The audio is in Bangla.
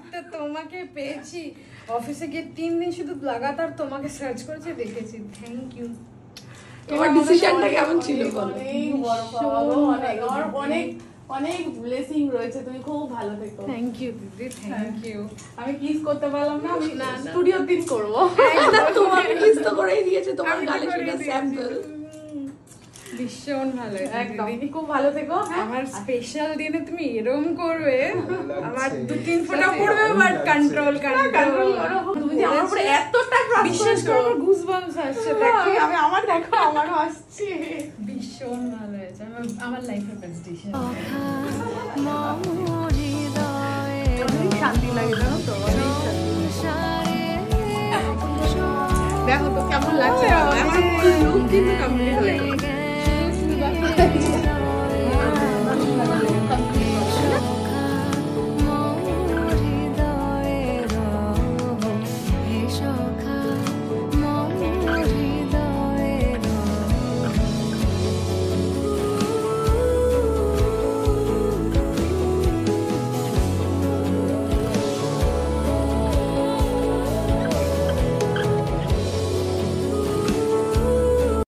মুহূর্তে তোমাকে পেয়েছি, অফিসে গিয়ে 3 দিন শুধু লাগাতার তোমাকে সার্চ করেছি, দেখেছি। Thank you. তোমার ডিসিশনটা কেমন ছিল বলো? অনেক বড় পাওয়া গো, অনেক অনেক ব্লেসিং রয়েছে, তুমি খুব ভালো থেকো। থ্যাংক ইউ দিদি, থ্যাংক ইউ। আমি কিস করতে পারলাম না, আমি স্টুডিওর দিন করবো। তোমাকে কিস তো করেই দিয়েছে, তোমার গালে সেটা স্যাম্পল। ভীষণ ভালো, একদম খুব ভালো থেকো। আমার স্পেশাল দিনে তুমি এরকম করবে, আমার 2-3 ফোঁটা পড়বে, বাট কন্ট্রোল কন্ট্রোল করো। তুমি যে আমার উপরে এতটা ট্রাস্ট বিশ্বাস করো, আমার গুজবাম্পস আসছে। দেখো আমি আমার দেখো আমারও আসছে। ভীষণ ভালো হয়েছে, আমার লাইফের বেস্ট ডিসিশন। শান্তি লাগে।